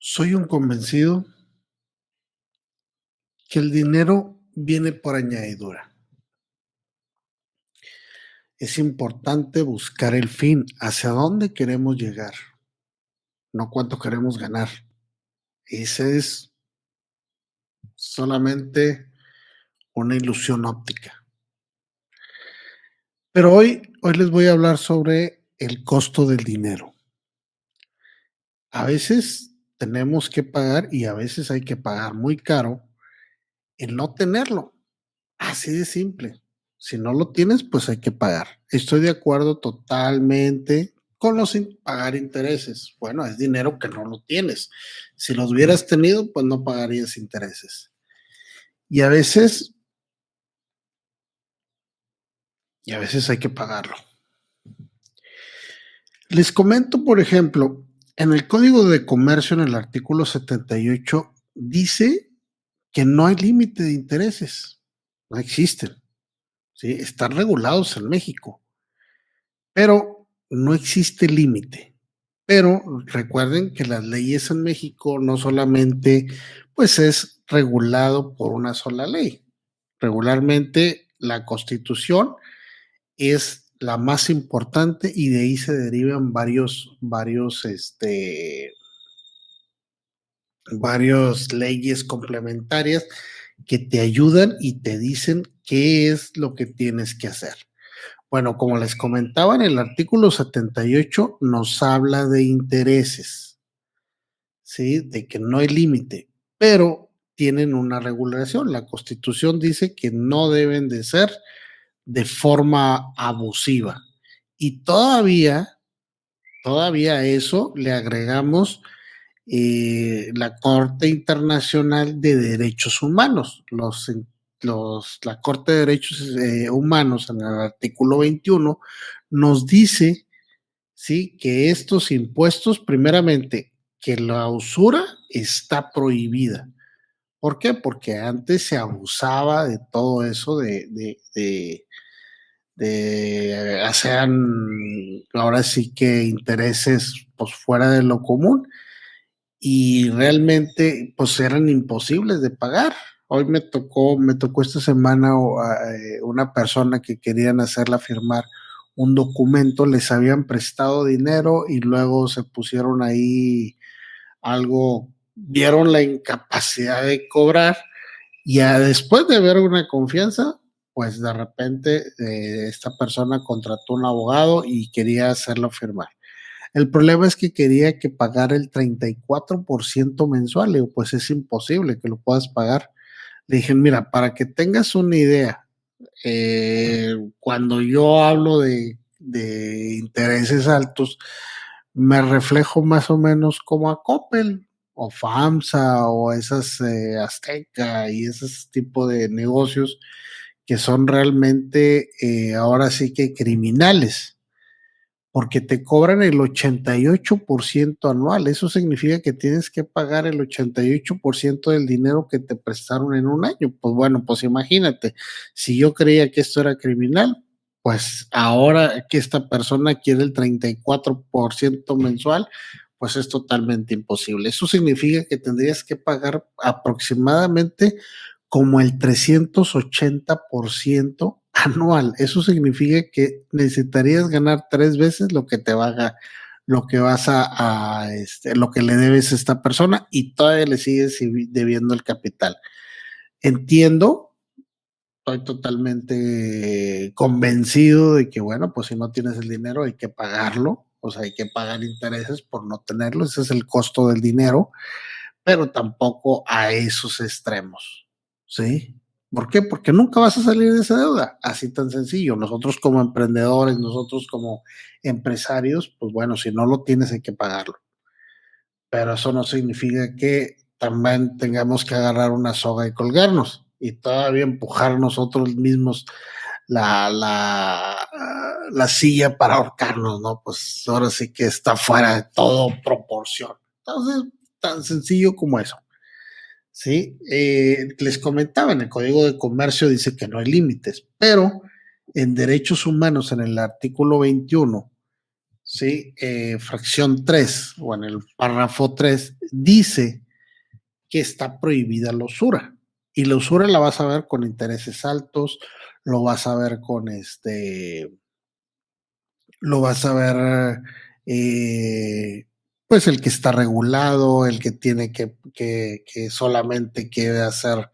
Soy un convencido que el dinero viene por añadidura. Es importante buscar el fin, hacia dónde queremos llegar, no cuánto queremos ganar. Esa es solamente una ilusión óptica. Pero hoy les voy a hablar sobre el costo del dinero. A veces tenemos que pagar y a veces hay que pagar muy caro el no tenerlo. Así de simple. Si no lo tienes, pues hay que pagar. Estoy de acuerdo totalmente con los pagar intereses. Bueno, es dinero que no lo tienes. Si los hubieras tenido, pues no pagarías intereses. Y a veces, y a veces hay que pagarlo. Les comento, por ejemplo, en el Código de Comercio, en el artículo 78, dice que no hay límite de intereses. No existen. ¿Sí? Están regulados en México. Pero no existe límite. Pero recuerden que las leyes en México no solamente pues es regulado por una sola ley. Regularmente la Constitución es la más importante y de ahí se derivan varias leyes complementarias que te ayudan y te dicen qué es lo que tienes que hacer. Bueno, como les comentaba, en el artículo 78 nos habla de intereses, ¿sí? De que no hay límite, pero tienen una regulación. La Constitución dice que no deben de ser de forma abusiva. Y todavía a eso le agregamos la Corte Internacional de Derechos Humanos. La Corte de Derechos Humanos, en el artículo 21, nos dice, ¿sí?, que estos impuestos, primeramente, que la usura está prohibida. ¿Por qué? Porque antes se abusaba de todo eso, hacían ahora sí que intereses pues fuera de lo común y realmente pues eran imposibles de pagar. Hoy me tocó esta semana una persona que querían hacerla firmar un documento, les habían prestado dinero y luego se pusieron ahí algo, vieron la incapacidad de cobrar y ya después de ver una confianza, pues de repente esta persona contrató un abogado y quería hacerlo firmar. El problema es que quería que pagara el 34% mensual. Le digo, pues es imposible que lo puedas pagar. Le dije, mira, para que tengas una idea, cuando yo hablo de intereses altos, me reflejo más o menos como a Coppel o FAMSA o esas Azteca y esos tipos de negocios que son realmente ahora sí que criminales porque te cobran el 88% anual. Eso significa que tienes que pagar el 88% del dinero que te prestaron en un año. Pues bueno, pues imagínate, si yo creía que esto era criminal, pues ahora que esta persona quiere el 34% mensual, pues es totalmente imposible. Eso significa que tendrías que pagar aproximadamente como el 380% anual. Eso significa que necesitarías ganar 3 veces lo que te va lo que vas lo que le debes a esta persona y todavía le sigues debiendo el capital. Entiendo, estoy totalmente convencido de que, bueno, pues si no tienes el dinero hay que pagarlo, o sea, hay que pagar intereses por no tenerlo, ese es el costo del dinero, pero tampoco a esos extremos, ¿sí? ¿Por qué? Porque nunca vas a salir de esa deuda, así tan sencillo. Nosotros como emprendedores, nosotros como empresarios, pues bueno, si no lo tienes hay que pagarlo, pero eso no significa que también tengamos que agarrar una soga y colgarnos y todavía empujar nosotros mismos la, la, la silla para ahorcarnos, ¿no? Pues ahora sí que está fuera de todo proporción. Entonces, tan sencillo como eso. ¿Sí? Les comentaba, en el Código de Comercio dice que no hay límites, pero en derechos humanos, en el artículo 21, ¿sí? Fracción 3 o en el párrafo 3 dice que está prohibida la usura. Y la usura la vas a ver con intereses altos, lo vas a ver con lo vas a ver, pues el que está regulado, el que tiene que solamente quiere hacer,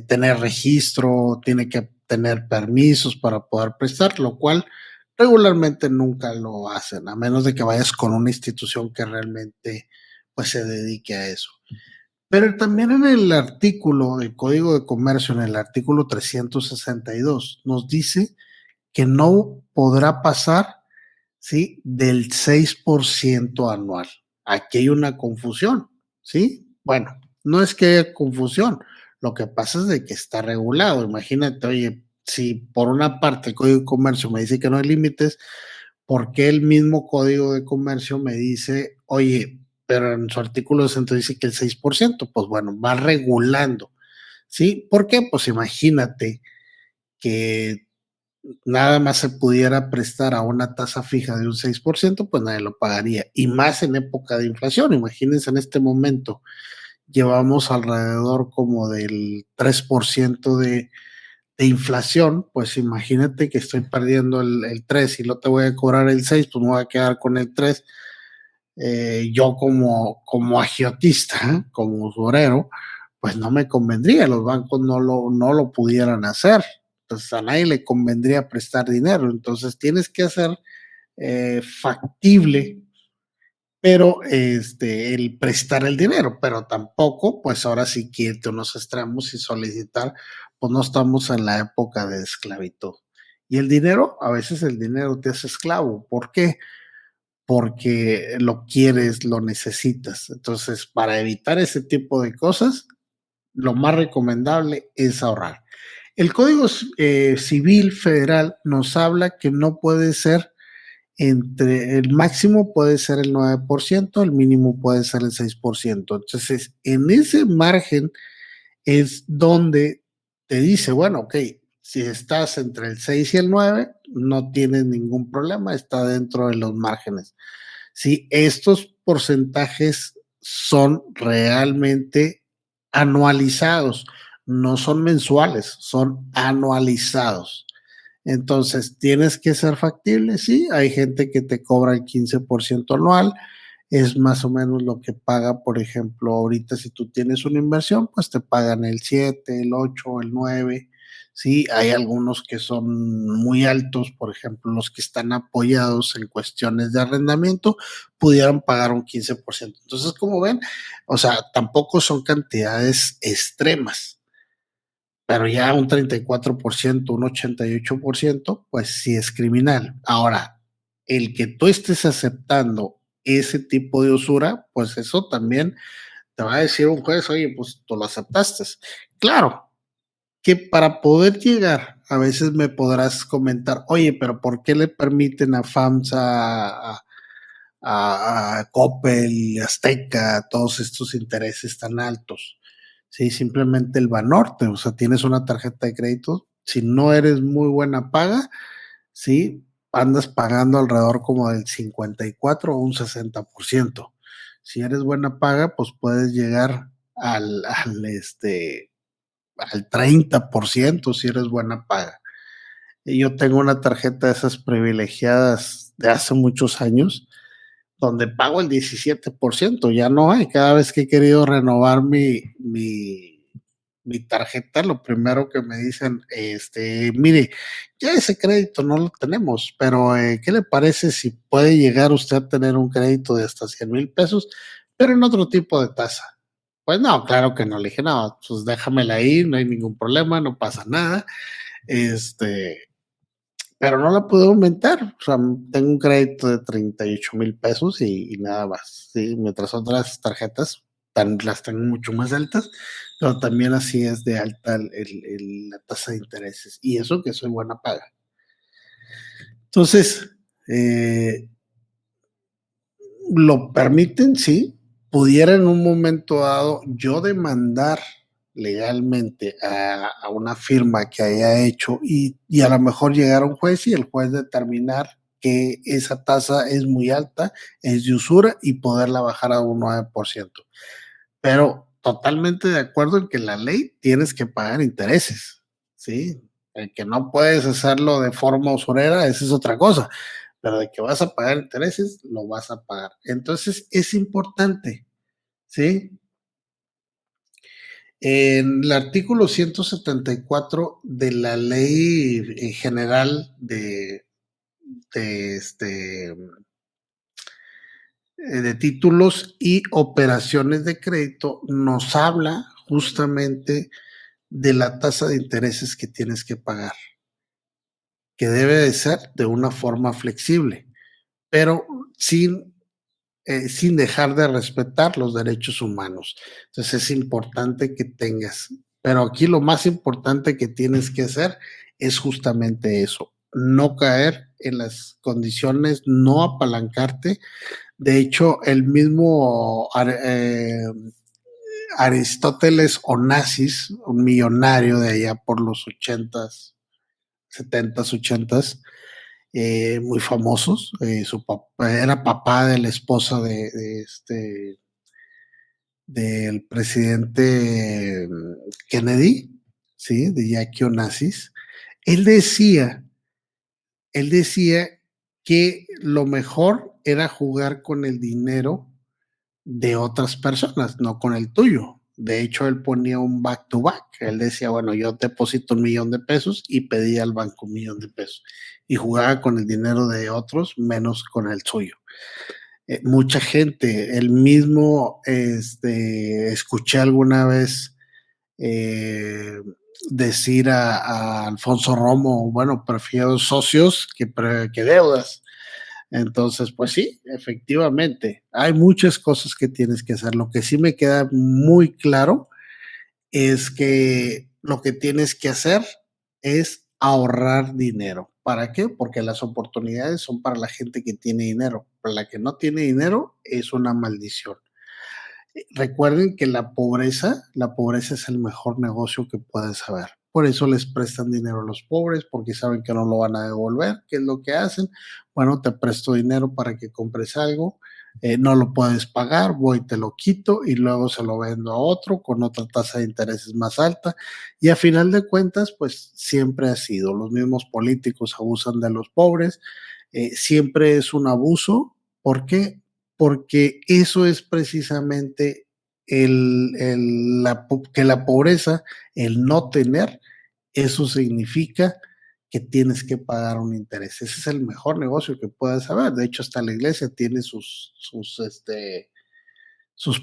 tener registro, tiene que tener permisos para poder prestar, lo cual regularmente nunca lo hacen, a menos de que vayas con una institución que realmente pues se dedique a eso. Pero también en el artículo del Código de Comercio, en el artículo 362, nos dice que no podrá pasar, ¿sí? Del 6% anual. Aquí hay una confusión, ¿sí? Bueno, no es que haya confusión, lo que pasa es de que está regulado. Imagínate, oye, si por una parte el Código de Comercio me dice que no hay límites, ¿por qué el mismo Código de Comercio me dice, oye, pero en su artículo 60 dice que el 6%? Pues bueno, va regulando, ¿sí? ¿Por qué? Pues imagínate que nada más se pudiera prestar a una tasa fija de un 6%, pues nadie lo pagaría. Y más en época de inflación. Imagínense en este momento, llevamos alrededor como del 3% de inflación, pues imagínate que estoy perdiendo el 3 y no te voy a cobrar el 6, pues me voy a quedar con el 3. Yo como agiotista, como usurero, pues no me convendría, los bancos no lo pudieran hacer. Entonces a nadie le convendría prestar dinero. Entonces tienes que hacer factible, pero el prestar el dinero, pero tampoco, pues ahora sí que irte unos extremos y solicitar, pues no estamos en la época de esclavitud. Y el dinero, a veces el dinero te hace esclavo. ¿Por qué? Porque lo quieres, lo necesitas. Entonces, para evitar ese tipo de cosas, lo más recomendable es ahorrar. El Código Civil Federal nos habla que no puede ser el máximo puede ser el 9%, el mínimo puede ser el 6%. Entonces, en ese margen es donde te dice, bueno, ok, si estás entre el 6 y el 9, no tienes ningún problema, está dentro de los márgenes. Si estos porcentajes son realmente anualizados, no son mensuales, son anualizados. Entonces, ¿tienes que ser factible? Sí, hay gente que te cobra el 15% anual, es más o menos lo que paga, por ejemplo, ahorita si tú tienes una inversión, pues te pagan el 7, el 8, el 9. Sí, hay algunos que son muy altos, por ejemplo, los que están apoyados en cuestiones de arrendamiento, pudieran pagar un 15%. Entonces, como ven, o sea, tampoco son cantidades extremas, pero ya un 34%, un 88%, pues sí es criminal. Ahora, el que tú estés aceptando ese tipo de usura, pues eso también te va a decir un juez, oye, pues tú lo aceptaste. Claro, que para poder llegar, a veces me podrás comentar, oye, pero ¿por qué le permiten a FAMSA, a Coppel, Azteca, todos estos intereses tan altos? Sí, simplemente el Banorte, o sea, tienes una tarjeta de crédito, si no eres muy buena paga, sí, andas pagando alrededor como del 54 o un 60%. Si eres buena paga, pues puedes llegar al 30% si eres buena paga. Y yo tengo una tarjeta de esas privilegiadas de hace muchos años, donde pago el 17%, ya no hay. Cada vez que he querido renovar mi tarjeta, lo primero que me dicen, mire, ya ese crédito no lo tenemos, pero ¿qué le parece si puede llegar usted a tener un crédito de hasta 100,000 pesos, pero en otro tipo de tasa? Pues no, claro que no, le dije, no, pues déjamela ahí, no hay ningún problema, no pasa nada, este, pero no la puedo aumentar. O sea, tengo un crédito de 38,000 pesos y nada más, ¿sí? Mientras otras tarjetas las tengo mucho más altas, pero también así es de alta la tasa de intereses. Y eso que soy buena paga. Entonces, eh, lo permiten, sí. Pudiera en un momento dado yo demandar legalmente a una firma que haya hecho y a lo mejor llegar a un juez y el juez determinar que esa tasa es muy alta, es de usura y poderla bajar a un 9%. Pero totalmente de acuerdo en que la ley tienes que pagar intereses, ¿sí? El que no puedes hacerlo de forma usurera, esa es otra cosa, pero de que vas a pagar intereses, lo vas a pagar. Entonces es importante, ¿sí? En el artículo 174 de la Ley General de, este, de títulos y operaciones de crédito nos habla justamente de la tasa de intereses que tienes que pagar, que debe de ser de una forma flexible, pero sin dejar de respetar los derechos humanos. Entonces es importante que tengas, pero aquí lo más importante que tienes que hacer es justamente eso, no caer en las condiciones, no apalancarte. De hecho, el mismo Aristóteles Onassis, un millonario de allá por los 80s, 70s, 80s, muy famosos. Su papá era papá de la esposa del presidente Kennedy, ¿sí? De Jackie Onassis. Él decía, él decía que lo mejor era jugar con el dinero de otras personas, no con el tuyo. De hecho, él ponía un back to back. Él decía, bueno, yo deposito 1,000,000 de pesos y pedía al banco 1,000,000 de pesos. Y jugaba con el dinero de otros menos con el suyo. Mucha gente, el mismo, escuché alguna vez eh, decir a Alfonso Romo, bueno, prefiero socios que deudas. Entonces, pues sí, efectivamente, hay muchas cosas que tienes que hacer. Lo que sí me queda muy claro es que lo que tienes que hacer es ahorrar dinero. ¿Para qué? Porque las oportunidades son para la gente que tiene dinero. Para la que no tiene dinero es una maldición. Recuerden que la pobreza es el mejor negocio que puedes saber. Por eso les prestan dinero a los pobres, porque saben que no lo van a devolver. ¿Qué es lo que hacen? Bueno, te presto dinero para que compres algo, no lo puedes pagar, voy, te lo quito y luego se lo vendo a otro con otra tasa de intereses más alta. Y a final de cuentas, pues siempre ha sido, los mismos políticos abusan de los pobres, siempre es un abuso. ¿Por qué? Porque eso es precisamente que la pobreza, el no tener, eso significa que tienes que pagar un interés. Ese es el mejor negocio que puedes haber. De hecho, hasta la iglesia tiene sus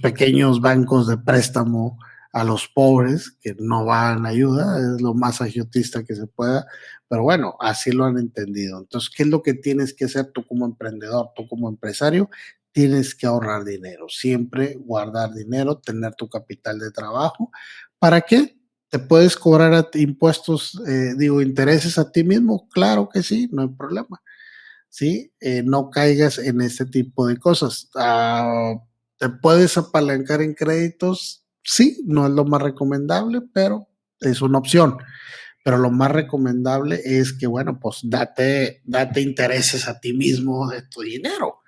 pequeños bancos de préstamo a los pobres que no van a ayuda, es lo más agiotista que se pueda, pero bueno, así lo han entendido. Entonces, ¿qué es lo que tienes que hacer tú como emprendedor, tú como empresario? Tienes que ahorrar dinero, siempre guardar dinero, tener tu capital de trabajo. ¿Para qué? ¿Te puedes cobrar impuestos, intereses a ti mismo? Claro que sí, no hay problema. ¿Sí? No caigas en este tipo de cosas. ¿Te puedes apalancar en créditos? Sí, no es lo más recomendable, pero es una opción. Pero lo más recomendable es que, bueno, pues date intereses a ti mismo de tu dinero.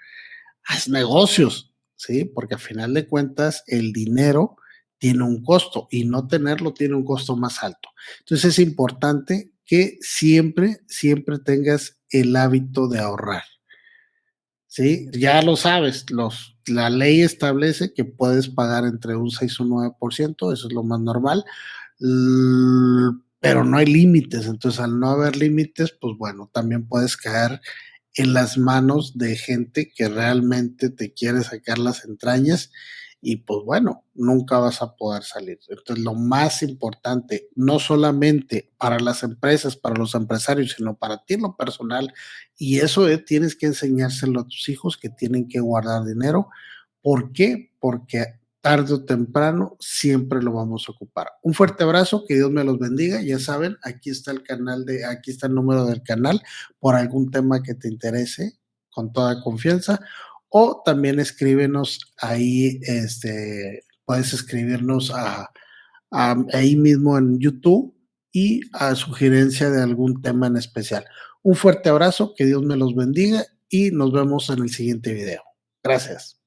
Haz negocios, ¿sí? Porque al final de cuentas el dinero tiene un costo y no tenerlo tiene un costo más alto. Entonces es importante que siempre, siempre tengas el hábito de ahorrar. Sí, ya lo sabes, la ley establece que puedes pagar entre un 6 y un 9%, eso es lo más normal, pero no hay límites, entonces al no haber límites, pues bueno, también puedes caer en las manos de gente que realmente te quiere sacar las entrañas y pues bueno, nunca vas a poder salir. Entonces lo más importante, no solamente para las empresas, para los empresarios, sino para ti en lo personal, y eso tienes que enseñárselo a tus hijos que tienen que guardar dinero. ¿Por qué? Porque tarde o temprano siempre lo vamos a ocupar. Un fuerte abrazo, que Dios me los bendiga. Ya saben, aquí está el número del canal por algún tema que te interese, con toda confianza. O también escríbenos ahí, puedes escribirnos ahí mismo en YouTube y a sugerencia de algún tema en especial. Un fuerte abrazo, que Dios me los bendiga y nos vemos en el siguiente video. Gracias.